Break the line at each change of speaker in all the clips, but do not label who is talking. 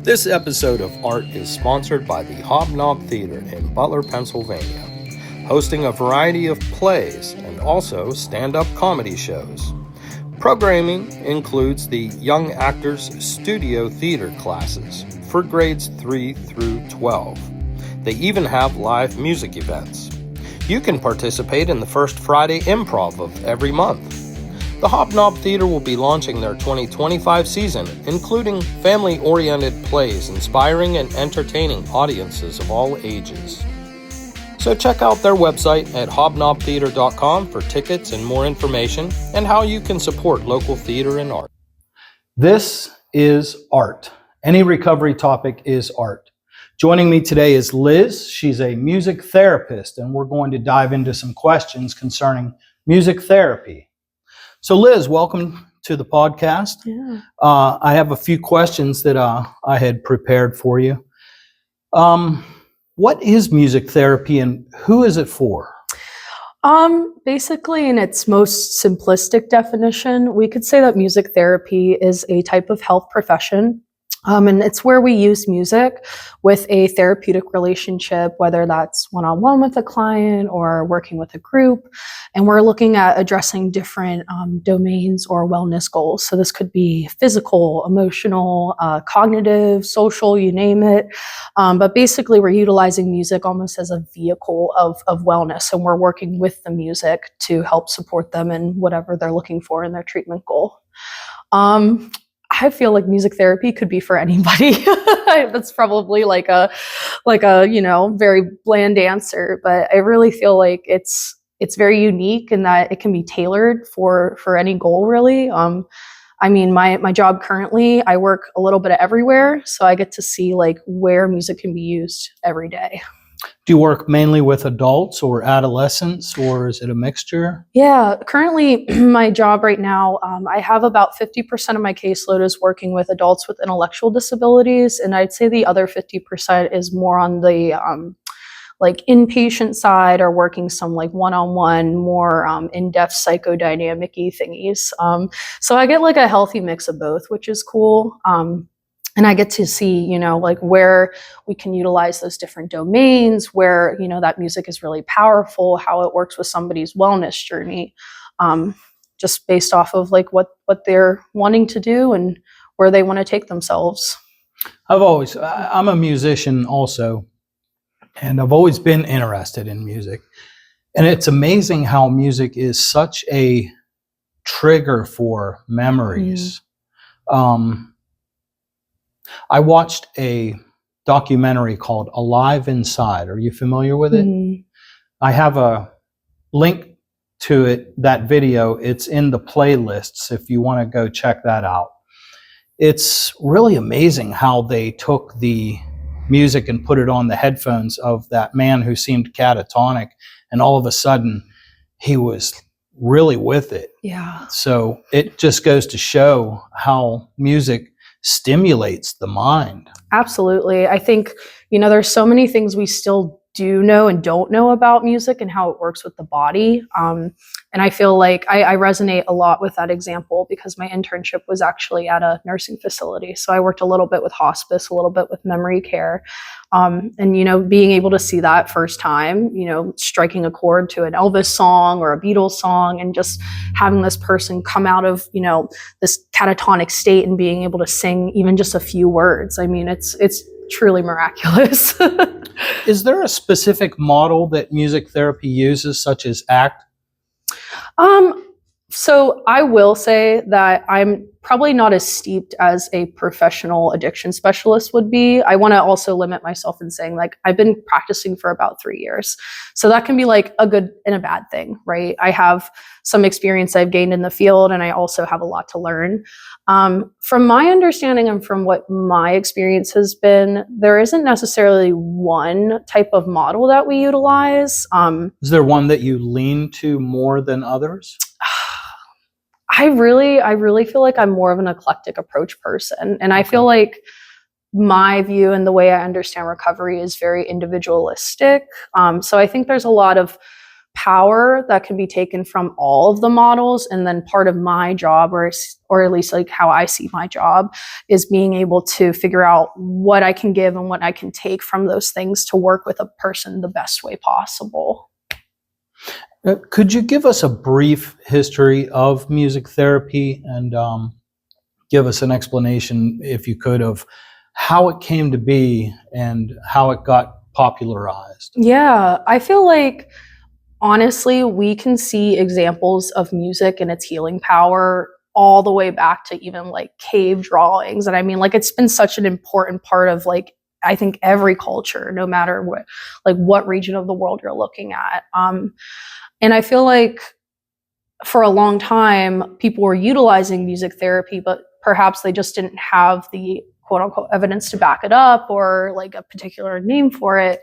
This episode of Art is sponsored by the Hobnob Theater in Butler, Pennsylvania, hosting a variety of plays and also stand-up comedy shows. Programming includes the Young Actors Studio Theater classes for grades 3 through 12. They even have live music events. You can participate in the first Friday improv of every month. The Hobnob Theater will be launching their 2025 season, including family-oriented plays inspiring and entertaining audiences of all ages. So check out their website at hobnobtheater.com for tickets and more information and how you can support local theater and art.
This is art. Any recovery topic is art. Joining me today is Liz. She's a music therapist, and we're going to dive into some questions concerning music therapy. So Liz, welcome to the podcast.
Yeah.
I have a few questions that I had prepared for you. What is music therapy and who is it for?
Basically, in its most simplistic definition, we could say that music therapy is a type of health profession. And it's where we use music with a therapeutic relationship, whether that's one-on-one with a client or working with a group. And we're looking at addressing different domains or wellness goals. So this could be physical, emotional, cognitive, social, you name it. But basically, we're utilizing music almost as a vehicle of wellness. And we're working with the music to help support them in whatever they're looking for in their treatment goal. I feel like music therapy could be for anybody. That's probably like a very bland answer, but I really feel like it's very unique in that it can be tailored for any goal, really. My job currently, I work a little bit of everywhere, so I get to see like where music can be used every day.
Do you work mainly with adults or adolescents, or is it a mixture?
Yeah, currently my job right now, I have about 50% of my caseload is working with adults with intellectual disabilities, and I'd say the other 50% is more on the inpatient side or working some like one-on-one, more in-depth psychodynamic-y thingies. So I get like a healthy mix of both, which is cool. And I get to see, where we can utilize those different domains, where, that music is really powerful, how it works with somebody's wellness journey, just based off of like what they're wanting to do and where they want to take themselves.
I'm a musician also, and I've always been interested in music. And it's amazing how music is such a trigger for memories. I watched a documentary called Alive Inside. Are you familiar with it?
Mm-hmm.
I have a link to it, that video. It's in the playlists if you want to go check that out. It's really amazing how they took the music and put it on the headphones of that man who seemed catatonic, and all of a sudden he was really with it.
Yeah.
So it just goes to show how music stimulates the mind.
Absolutely. I think, there's so many things we still do know and don't know about music and how it works with the body. And I feel like I resonate a lot with that example because my internship was actually at a nursing facility. So I worked a little bit with hospice, a little bit with memory care. And, being able to see that first time, striking a chord to an Elvis song or a Beatles song and just having this person come out of, this catatonic state and being able to sing even just a few words. I mean, it's truly miraculous.
Is there a specific model that music therapy uses, such as ACT?
So I will say that I'm probably not as steeped as a professional addiction specialist would be. I want to also limit myself in saying like I've been practicing for about 3 years. So that can be like a good and a bad thing, right? I have some experience I've gained in the field and I also have a lot to learn. From my understanding and from what my experience has been, there isn't necessarily one type of model that we utilize.
Is there one that you lean to more than others?
I really feel like I'm more of an eclectic approach person. And I feel like my view and the way I understand recovery is very individualistic. So I think there's a lot of power that can be taken from all of the models. And then part of my job, or at least like how I see my job, is being able to figure out what I can give and what I can take from those things to work with a person the best way possible.
Could you give us a brief history of music therapy and give us an explanation, if you could, of how it came to be and how it got popularized?
Yeah, I feel like honestly, we can see examples of music and its healing power all the way back to even like cave drawings. And I mean, like, it's been such an important part of like, I think every culture, no matter what region of the world you're looking at. And I feel like for a long time, people were utilizing music therapy, but perhaps they just didn't have the quote unquote evidence to back it up, or like a particular name for it.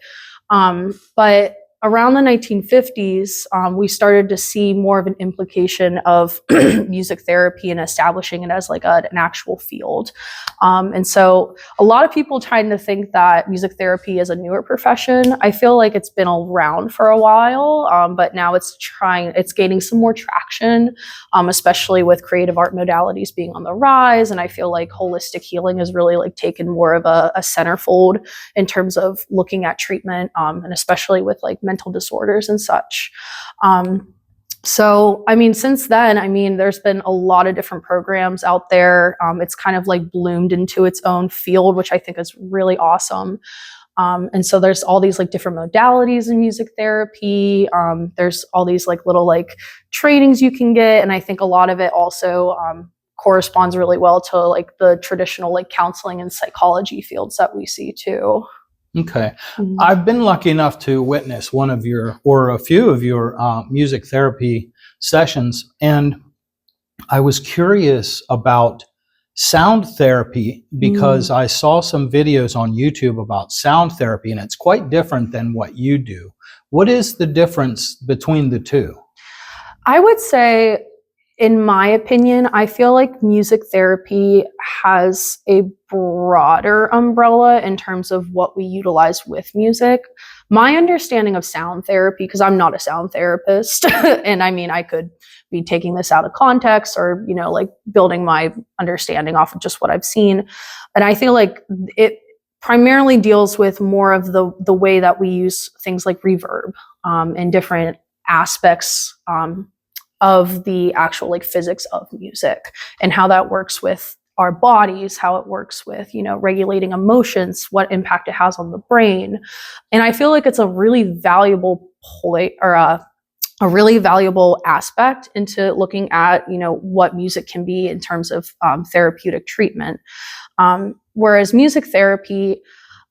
But around the 1950s, we started to see more of an implication of music therapy and establishing it as like an actual field. And so a lot of people trying to think that music therapy is a newer profession. I feel like it's been around for a while, but now it's gaining some more traction, especially with creative art modalities being on the rise. And I feel like holistic healing has really like taken more of a centerfold in terms of looking at treatment, and especially with like mental disorders and such. So, I mean, since then, I mean, there's been a lot of different programs out there. It's kind of like bloomed into its own field, which I think is really awesome. And so there's all these like different modalities in music therapy. There's all these like little like trainings you can get. And I think a lot of it also corresponds really well to like the traditional like counseling and psychology fields that we see too.
Okay. I've been lucky enough to witness one of your, or a few of your music therapy sessions, and I was curious about sound therapy because I saw some videos on YouTube about sound therapy, and it's quite different than what you do. What is the difference between the two?
I would say, in my opinion, I feel like music therapy has a broader umbrella in terms of what we utilize with music. My understanding of sound therapy, because I'm not a sound therapist, and I mean, I could be taking this out of context or, you know, like building my understanding off of just what I've seen. And I feel like it primarily deals with more of the way that we use things like reverb, and different aspects, of the actual like physics of music and how that works with our bodies, how it works with, you know, regulating emotions, what impact it has on the brain. And I feel like it's a really valuable point, or a really valuable aspect into looking at, you know, what music can be in terms of therapeutic treatment. Whereas music therapy,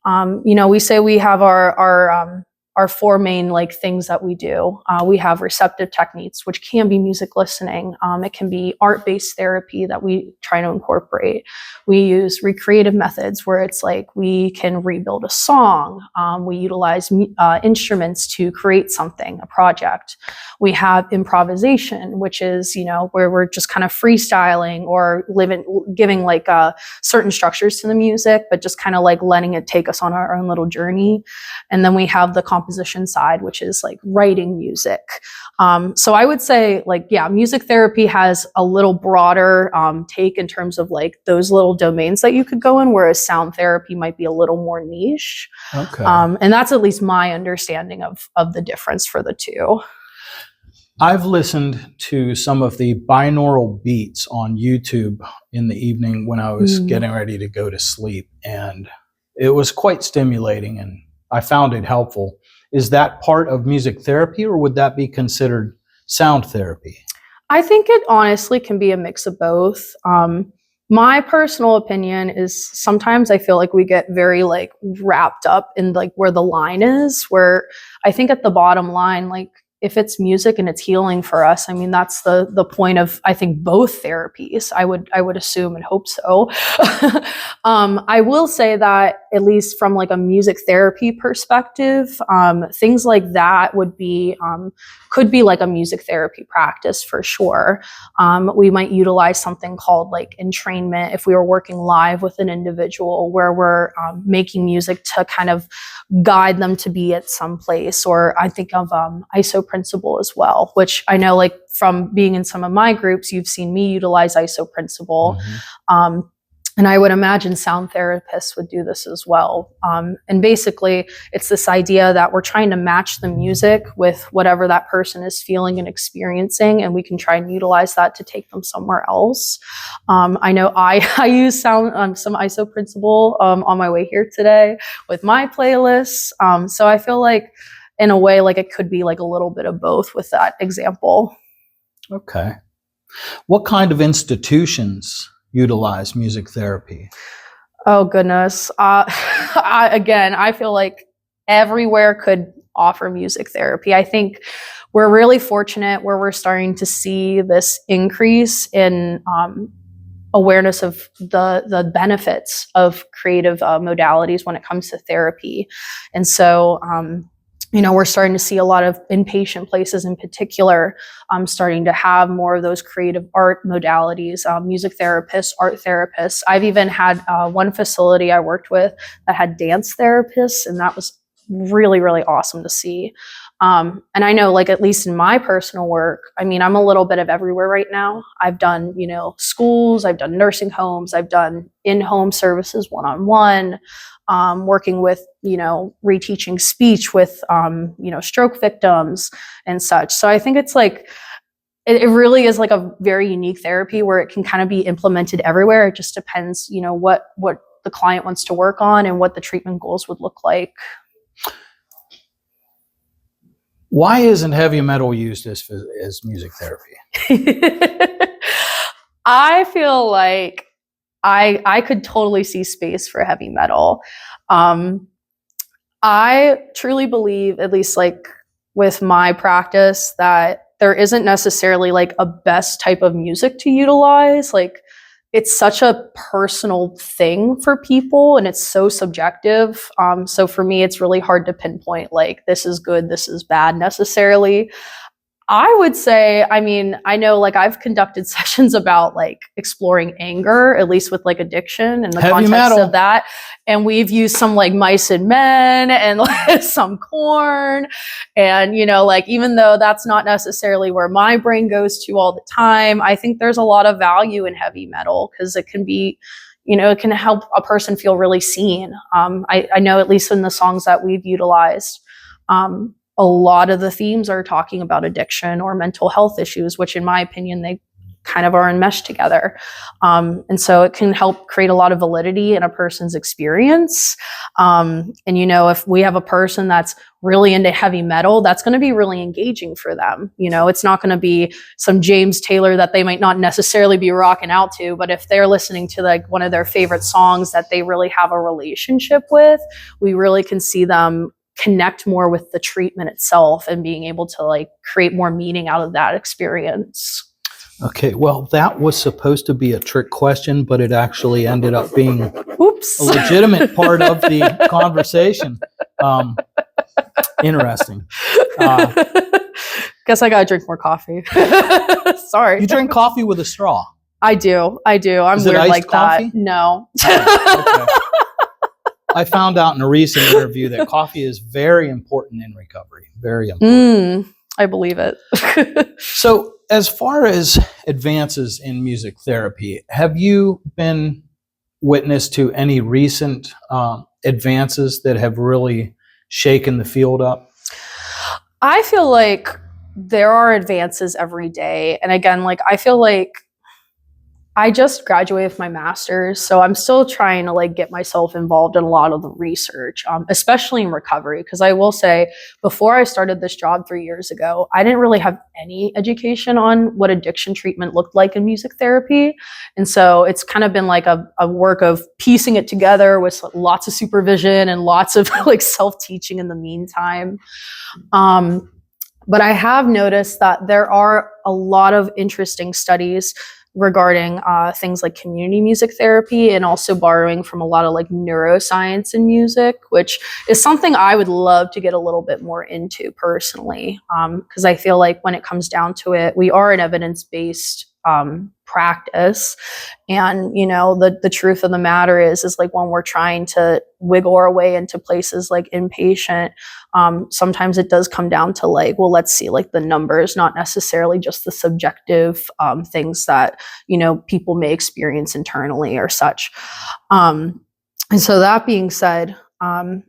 you know, we say we have our four main like things that we do. We have receptive techniques, which can be music listening. It can be art-based therapy that we try to incorporate. We use recreative methods where it's like we can rebuild a song. We utilize instruments to create something, a project. We have improvisation, which is, you know, where we're just kind of freestyling or giving like certain structures to the music, but just kind of like letting it take us on our own little journey. And then we have the composition side, which is like writing music. So I would say like, yeah, music therapy has a little broader take in terms of like those little domains that you could go in, whereas sound therapy might be a little more niche.
Okay.
And that's at least my understanding of the difference for the two.
I've listened to some of the binaural beats on YouTube in the evening when I was getting ready to go to sleep, and it was quite stimulating and I found it helpful. Is that part of music therapy, or would that be considered sound therapy?
I think it honestly can be a mix of both. My personal opinion is sometimes I feel like we get very like wrapped up in like where the line is, where I think at the bottom line, like if it's music and it's healing for us, I mean, that's the point of, I think, both therapies. I would assume and hope so. I will say that at least from like a music therapy perspective, things like that would be, could be like a music therapy practice for sure. We might utilize something called like entrainment if we were working live with an individual where we're making music to kind of guide them to be at some place. Or I think of isoprene principle as well, which I know like from being in some of my groups, you've seen me utilize ISO principle. And I would imagine sound therapists would do this as well. And basically, it's this idea that we're trying to match the music with whatever that person is feeling and experiencing, and we can try and utilize that to take them somewhere else. I know I use some ISO principle on my way here today with my playlists. So I feel like, in a way, like it could be like a little bit of both with that example.
Okay. What kind of institutions utilize music therapy?
Oh, goodness. I feel like everywhere could offer music therapy. I think we're really fortunate where we're starting to see this increase in awareness of the benefits of creative modalities when it comes to therapy. And so, we're starting to see a lot of inpatient places in particular starting to have more of those creative art modalities, music therapists, art therapists. I've even had one facility I worked with that had dance therapists, and that was really, really awesome to see. And I know, like, at least in my personal work, I mean, I'm a little bit of everywhere right now. I've done, schools, I've done nursing homes, I've done in-home services one-on-one, working with, reteaching speech with, stroke victims and such. So I think it's like, it really is like a very unique therapy where it can kind of be implemented everywhere. It just depends, what the client wants to work on and what the treatment goals would look like.
Why isn't heavy metal used as music therapy?
I feel like I could totally see space for heavy metal. I truly believe, at least like with my practice, that there isn't necessarily like a best type of music to utilize. Like, it's such a personal thing for people and it's so subjective. So for me, it's really hard to pinpoint like this is good, this is bad necessarily. I would say, I mean, I know like I've conducted sessions about like exploring anger, at least with like addiction and the
Heavy
context
metal.
of that. And we've used some like Mice and Men and like some Korn. And, like, even though that's not necessarily where my brain goes to all the time, I think there's a lot of value in heavy metal because it can be, it can help a person feel really seen. I know, at least in the songs that we've utilized, a lot of the themes are talking about addiction or mental health issues, which in my opinion, they kind of are enmeshed together. And so it can help create a lot of validity in a person's experience. And, if we have a person that's really into heavy metal, that's going to be really engaging for them. It's not going to be some James Taylor that they might not necessarily be rocking out to, but if they're listening to like one of their favorite songs that they really have a relationship with, we really can see them connect more with the treatment itself and being able to like create more meaning out of that experience.
Okay, well, that was supposed to be a trick question, but it actually ended up being a legitimate part of the conversation. Interesting.
Guess I gotta drink more coffee. Sorry.
You drink coffee with a straw?
I do. I'm weird like
coffee?
that. No.
Okay. I found out in a recent interview that coffee is very important in recovery. Very important.
I believe it.
So, as far as advances in music therapy, have you been witness to any recent advances that have really shaken the field up?
I feel like there are advances every day. And again, like, I feel like I just graduated with my master's, so I'm still trying to like get myself involved in a lot of the research, especially in recovery. Because I will say, before I started this job 3 years ago, I didn't really have any education on what addiction treatment looked like in music therapy. And so it's kind of been like a work of piecing it together with lots of supervision and lots of like self-teaching in the meantime. But I have noticed that there are a lot of interesting studies regarding things like community music therapy and also borrowing from a lot of like neuroscience in music, which is something I would love to get a little bit more into personally. Because I feel like when it comes down to it, we are an evidence-based practice. And, you know, the truth of the matter is like when we're trying to wiggle our way into places like inpatient, sometimes it does come down to like, well, let's see like the numbers, not necessarily just the subjective things that, you know, people may experience internally or such. And so that being said,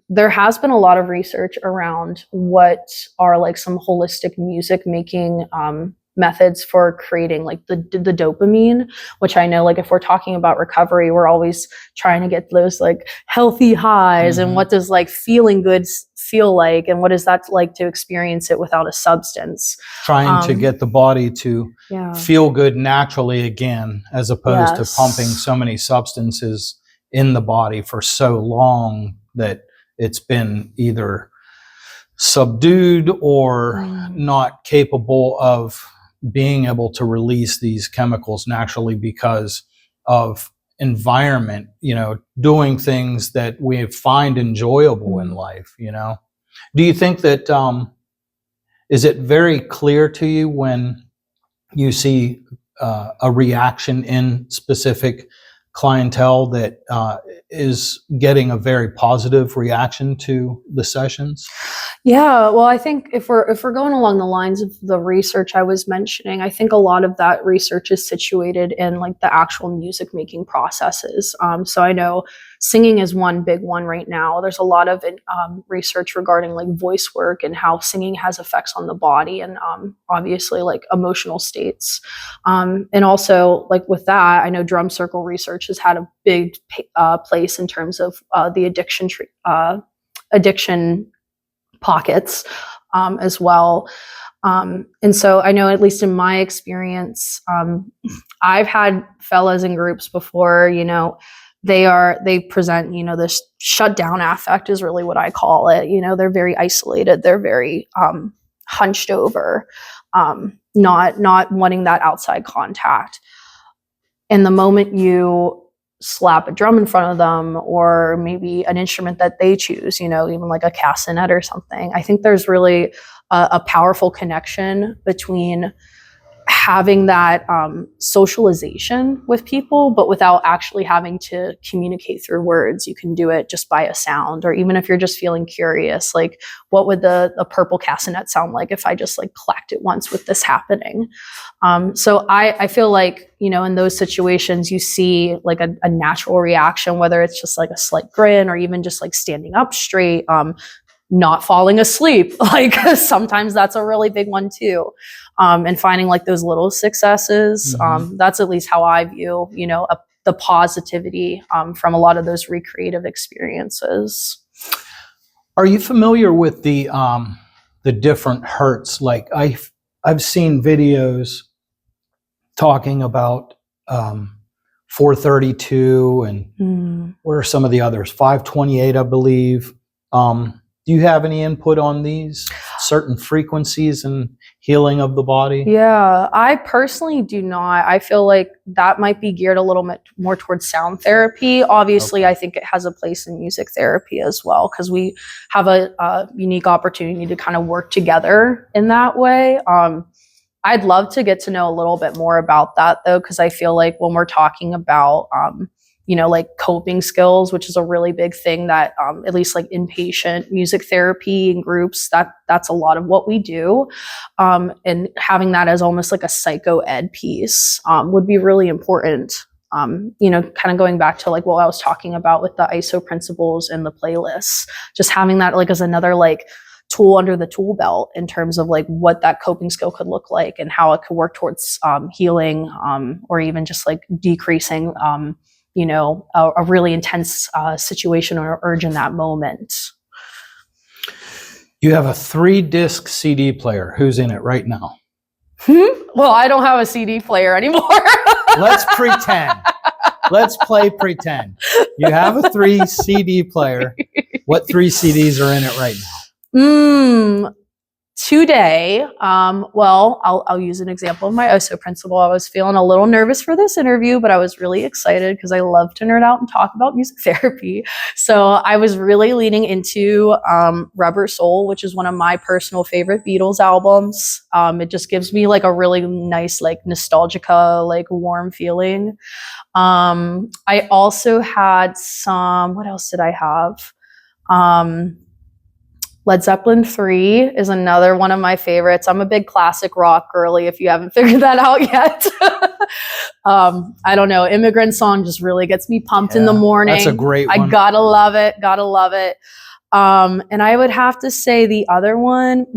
there has been a lot of research around what are like some holistic music making methods for creating like the dopamine, which I know like if we're talking about recovery, we're always trying to get those like healthy highs. And what does like feeling good feel like, and what is that like to experience it without a substance?
Trying to get the body to feel good naturally again, as opposed to pumping so many substances in the body for so long that it's been either subdued or not capable of being able to release these chemicals naturally because of environment, you know, doing things that we find enjoyable in life, you know. Do you think that, is it very clear to you when you see a reaction in specific clientele that is getting a very positive reaction to the sessions?
Yeah, well, I think if we're going along the lines of the research I was mentioning, I think a lot of that research is situated in like the actual music making processes. So I know singing is one big one right now. There's a lot of research regarding like voice work and how singing has effects on the body and obviously like emotional states. And also like with that, I know drum circle research has had a big place in terms of the addiction pockets as well. And so I know, at least in my experience, I've had fellas in groups before, you know, they present, you know, this shutdown affect is really what I call it. You know, they're very isolated. They're very hunched over, not wanting that outside contact. And the moment you slap a drum in front of them, or maybe an instrument that they choose, you know, even like a castanet or something, I think there's really a powerful connection between having that socialization with people, but without actually having to communicate through words. You can do it just by a sound, or even if you're just feeling curious, like what would the purple castanet sound like if I just like clacked it once with this happening? So I feel like, you know, in those situations, you see like a natural reaction, whether it's just like a slight grin or even just like standing up straight, not falling asleep. Like sometimes that's a really big one too. And finding like those little successes. That's at least how I view, you know, the positivity from a lot of those recreative experiences.
Are you familiar with the different hertz? Like I've seen videos talking about 432 and what are some of the others? 528, I believe. Do you have any input on these certain frequencies and healing of the body?
Yeah, I personally do not. I feel like that might be geared a little bit more towards sound therapy. Obviously, I think it has a place in music therapy as well, because we have a unique opportunity to kind of work together in that way. I'd love to get to know a little bit more about that, though, because I feel like when we're talking about you know, like coping skills, which is a really big thing that at least like inpatient music therapy and groups, that's a lot of what we do. And having that as almost like a psycho ed piece would be really important. You know, kind of going back to like what I was talking about with the ISO principles and the playlists, just having that like as another like tool under the tool belt in terms of like what that coping skill could look like and how it could work towards healing or even just like decreasing you know, a really intense situation or urge in that moment.
You have a 3-disc CD player. Who's in it right now?
Well, I don't have a CD player anymore.
Let's pretend. Let's play pretend. You have a 3 CD player. What 3 CDs are in it right now?
today, well, I'll use an example of my OSO principal. I was feeling a little nervous for this interview, but I was really excited because I love to nerd out and talk about music therapy. So I was really leaning into Rubber Soul, which is one of my personal favorite Beatles albums. It just gives me like a really nice, like nostalgica, like warm feeling. I also had some, what else did I have? Led Zeppelin 3 is another one of my favorites. I'm a big classic rock girly if you haven't figured that out yet. I don't know. Immigrant Song just really gets me pumped in the morning.
That's a great one.
I gotta love it. Gotta love it. And I would have to say the other one,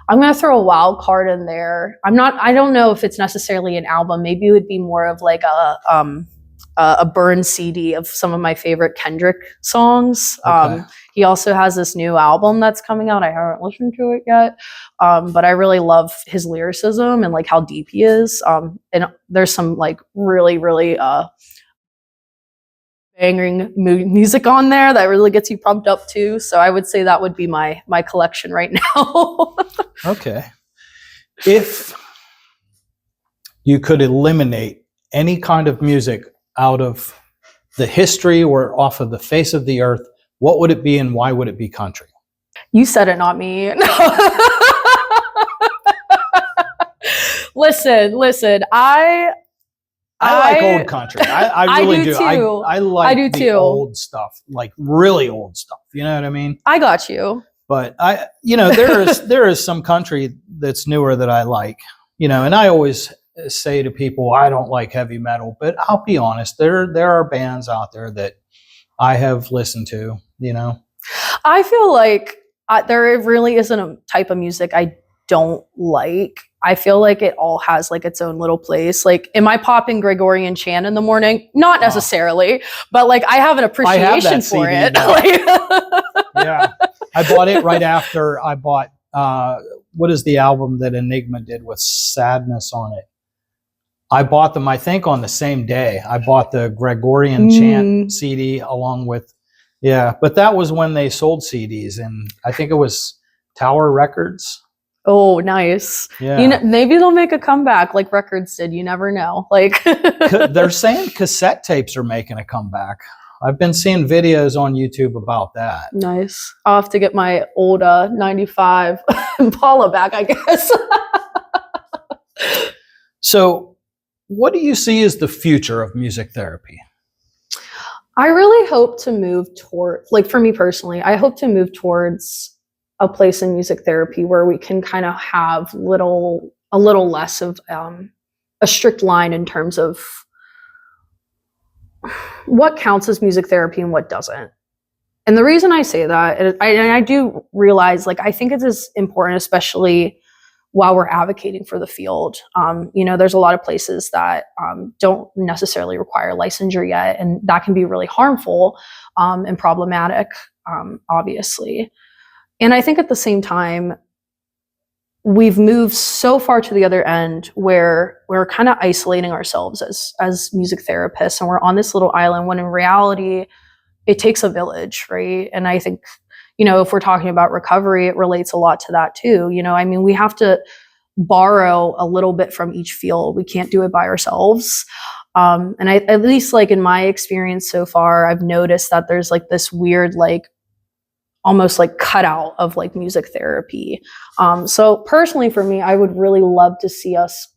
I'm going to throw a wild card in there. I don't know if it's necessarily an album. Maybe it would be more of like a burn CD of some of my favorite Kendrick songs.
Okay.
He also has this new album that's coming out. I haven't listened to it yet, but I really love his lyricism and like how deep he is. And there's some like really, really banging music on there that really gets you pumped up too. So I would say that would be my collection right now.
Okay. If you could eliminate any kind of music out of the history or off of the face of the earth, what would it be and why would it be country?
You said it, not me. Listen. I
like old country. I really do.
Too.
I like the
too.
old stuff, like really old stuff. You know what I mean?
I got you.
But there is some country that's newer that I like, and I always say to people, I don't like heavy metal, but I'll be honest, there are bands out there that I have listened to,
I feel like there really isn't a type of music I don't like. I feel like it all has like its own little place. Like, am I popping Gregorian chant in the morning? Not necessarily, but like I have an appreciation for it.
Yeah. I bought it right after I bought, what is the album that Enigma did with Sadness on it? I bought them, I think, on the same day. I bought the Gregorian chant CD along with, but that was when they sold CDs, and I think it was Tower Records.
Oh, nice.
Yeah.
Maybe they'll make a comeback like Records did. You never know. Like
they're saying cassette tapes are making a comeback. I've been seeing videos on YouTube about that.
Nice. I'll have to get my old 95 Impala back, I guess.
So what do you see as the future of music therapy?
I really hope to move toward, like for me personally, I hope to move towards a place in music therapy where we can kind of have a little less of a strict line in terms of what counts as music therapy and what doesn't. And the reason I say that, and I do realize, like, I think it is important, especially while we're advocating for the field. There's a lot of places that don't necessarily require licensure yet, and that can be really harmful and problematic, obviously. And I think at the same time, we've moved so far to the other end where we're kind of isolating ourselves as music therapists, and we're on this little island when in reality, it takes a village, right? And I think, if we're talking about recovery, it relates a lot to that too. We have to borrow a little bit from each field. We can't do it by ourselves. And I, at least like in my experience so far, I've noticed that there's like this weird, like almost like cutout of like music therapy. So personally for me, I would really love to see us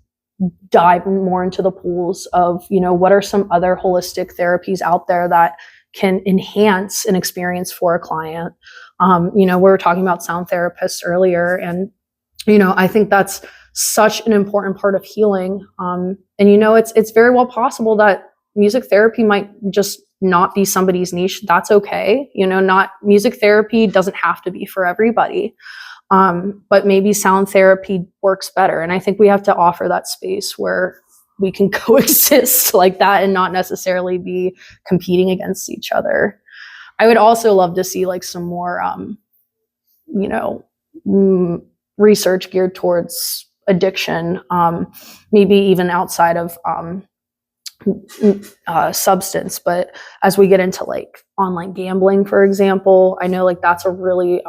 dive more into the pools of, what are some other holistic therapies out there that can enhance an experience for a client. We were talking about sound therapists earlier, and, I think that's such an important part of healing. And, it's very well possible that music therapy might just not be somebody's niche. That's okay. Not music therapy doesn't have to be for everybody. But maybe sound therapy works better. And I think we have to offer that space where we can coexist like that and not necessarily be competing against each other. I would also love to see like some more, research geared towards addiction, maybe even outside of substance. But as we get into like online gambling, for example, I know like that's a really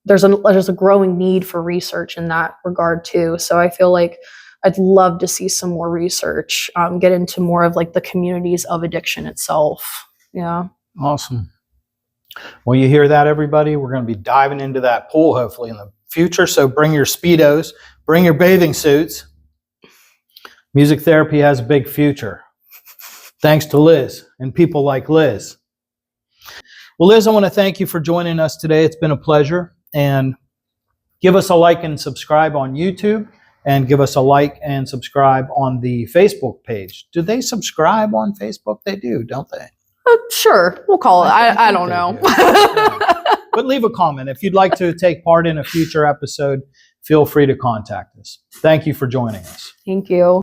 there's a growing need for research in that regard too. So I feel like I'd love to see some more research, get into more of like the communities of addiction itself. Yeah.
Awesome. Well, you hear that, everybody? We're going to be diving into that pool hopefully in the future. So bring your Speedos, bring your bathing suits. Music therapy has a big future. Thanks to Liz and people like Liz. Well, Liz, I want to thank you for joining us today. It's been a pleasure. And give us a like and subscribe on YouTube, and give us a like and subscribe on the Facebook page. Do they subscribe on Facebook? They do, don't they?
Sure, we'll call it. I don't know.
But leave a comment. If you'd like to take part in a future episode, feel free to contact us. Thank you for joining us.
Thank you.